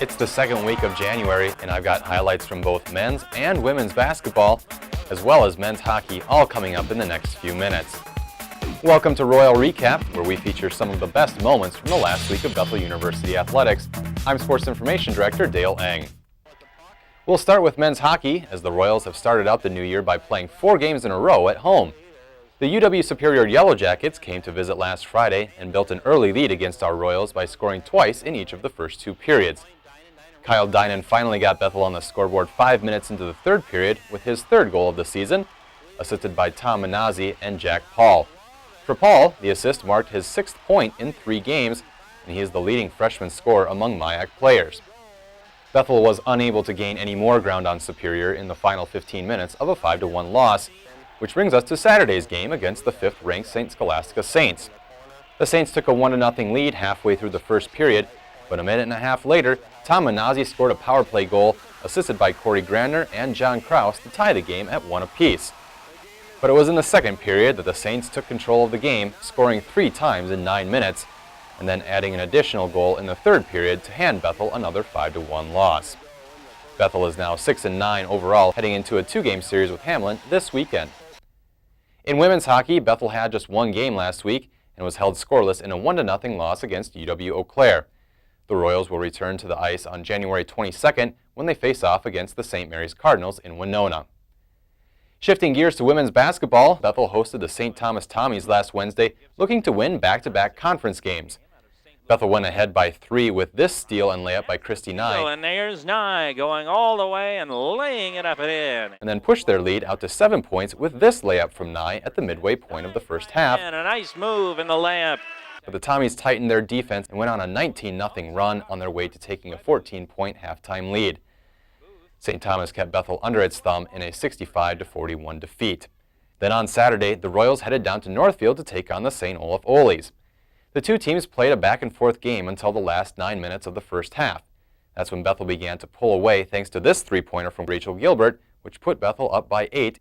It's the second week of January, and I've got highlights from both men's and women's basketball, as well as men's hockey, all coming up in the next few minutes. Welcome to Royal Recap, where we feature some of the best moments from the last week of Bethel University athletics. I'm Sports Information Director Dale Eng. We'll start with men's hockey, as the Royals have started out the new year by playing 4 games in a row at home. The UW Superior Yellow Jackets came to visit last Friday and built an early lead against our Royals by scoring twice in each of the first 2 periods. Kyle Dinan finally got Bethel on the scoreboard 5 minutes into the third period with his 3rd goal of the season, assisted by Tom Minazzi and Jack Paul. For Paul, the assist marked his 6th point in 3 games, and he is the leading freshman scorer among MIAC players. Bethel was unable to gain any more ground on Superior in the final 15 minutes of a 5-1 loss, which brings us to Saturday's game against the 5th-ranked St. Scholastica Saints. The Saints took a 1-0 lead halfway through the first period, but a minute and a half later, Tom Minazzi scored a power play goal, assisted by Corey Grandner and John Kraus to tie the game at 1 apiece. But it was in the second period that the Saints took control of the game, scoring 3 times in 9 minutes, and then adding an additional goal in the third period to hand Bethel another 5-1 loss. Bethel is now 6-9 overall, heading into a 2-game series with Hamlin this weekend. In women's hockey, Bethel had just 1 game last week and was held scoreless in a 1-0 loss against UW Eau Claire. The Royals will return to the ice on January 22nd when they face off against the St. Mary's Cardinals in Winona. Shifting gears to women's basketball, Bethel hosted the St. Thomas Tommies last Wednesday, looking to win back-to-back conference games. Bethel went ahead by 3 with this steal and layup by Christy Nye. And there's Nye going all the way and laying it up and in. And then pushed their lead out to 7 points with this layup from Nye at the midway point of the first half. And a nice move in the layup. But the Tommies tightened their defense and went on a 19-0 run on their way to taking a 14-point halftime lead. St. Thomas kept Bethel under its thumb in a 65-41 defeat. Then on Saturday, the Royals headed down to Northfield to take on the St. Olaf Oles. The 2 teams played a back-and-forth game until the last 9 minutes of the first half. That's when Bethel began to pull away thanks to this 3-pointer from Rachel Gilbert, which put Bethel up by 8.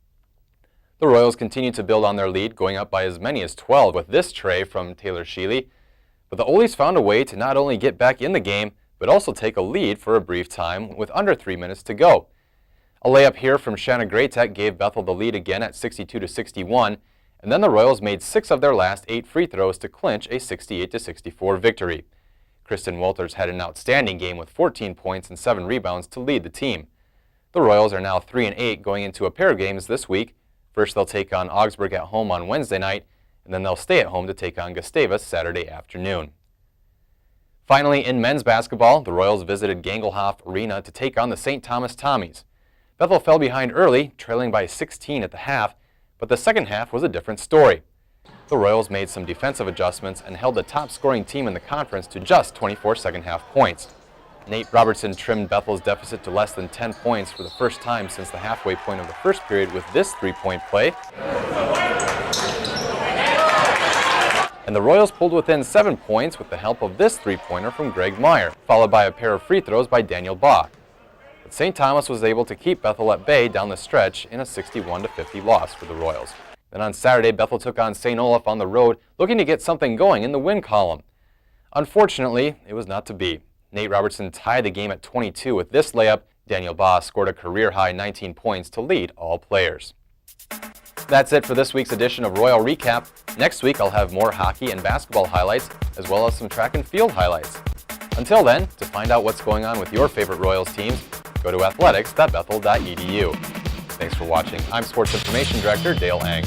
The Royals continued to build on their lead, going up by as many as 12 with this tray from Taylor Sheely. But the Oles found a way to not only get back in the game, but also take a lead for a brief time with under 3 minutes to go. A layup here from Shanna Graytek gave Bethel the lead again at 62-61, and then the Royals made 6 of their last 8 free throws to clinch a 68-64 victory. Kristen Wolters had an outstanding game with 14 points and 7 rebounds to lead the team. The Royals are now 3-8 going into a pair of games this week. First they'll take on Augsburg at home on Wednesday night, and then they'll stay at home to take on Gustavus Saturday afternoon. Finally, in men's basketball, the Royals visited Gangelhoff Arena to take on the St. Thomas Tommies. Bethel fell behind early, trailing by 16 at the half, but the second half was a different story. The Royals made some defensive adjustments and held the top-scoring team in the conference to just 24 second-half points. Nate Robertson trimmed Bethel's deficit to less than 10 points for the first time since the halfway point of the first period with this 3-point play. And the Royals pulled within 7 points with the help of this 3-pointer from Greg Meyer, followed by a pair of free throws by Daniel Bach. But St. Thomas was able to keep Bethel at bay down the stretch in a 61-50 loss for the Royals. Then on Saturday, Bethel took on St. Olaf on the road, looking to get something going in the win column. Unfortunately, it was not to be. Nate Robertson tied the game at 22 with this layup. Daniel Bach scored a career-high 19 points to lead all players. That's it for this week's edition of Royal Recap. Next week, I'll have more hockey and basketball highlights, as well as some track and field highlights. Until then, to find out what's going on with your favorite Royals teams, go to athletics.bethel.edu. Thanks for watching. I'm Sports Information Director Dale Eng.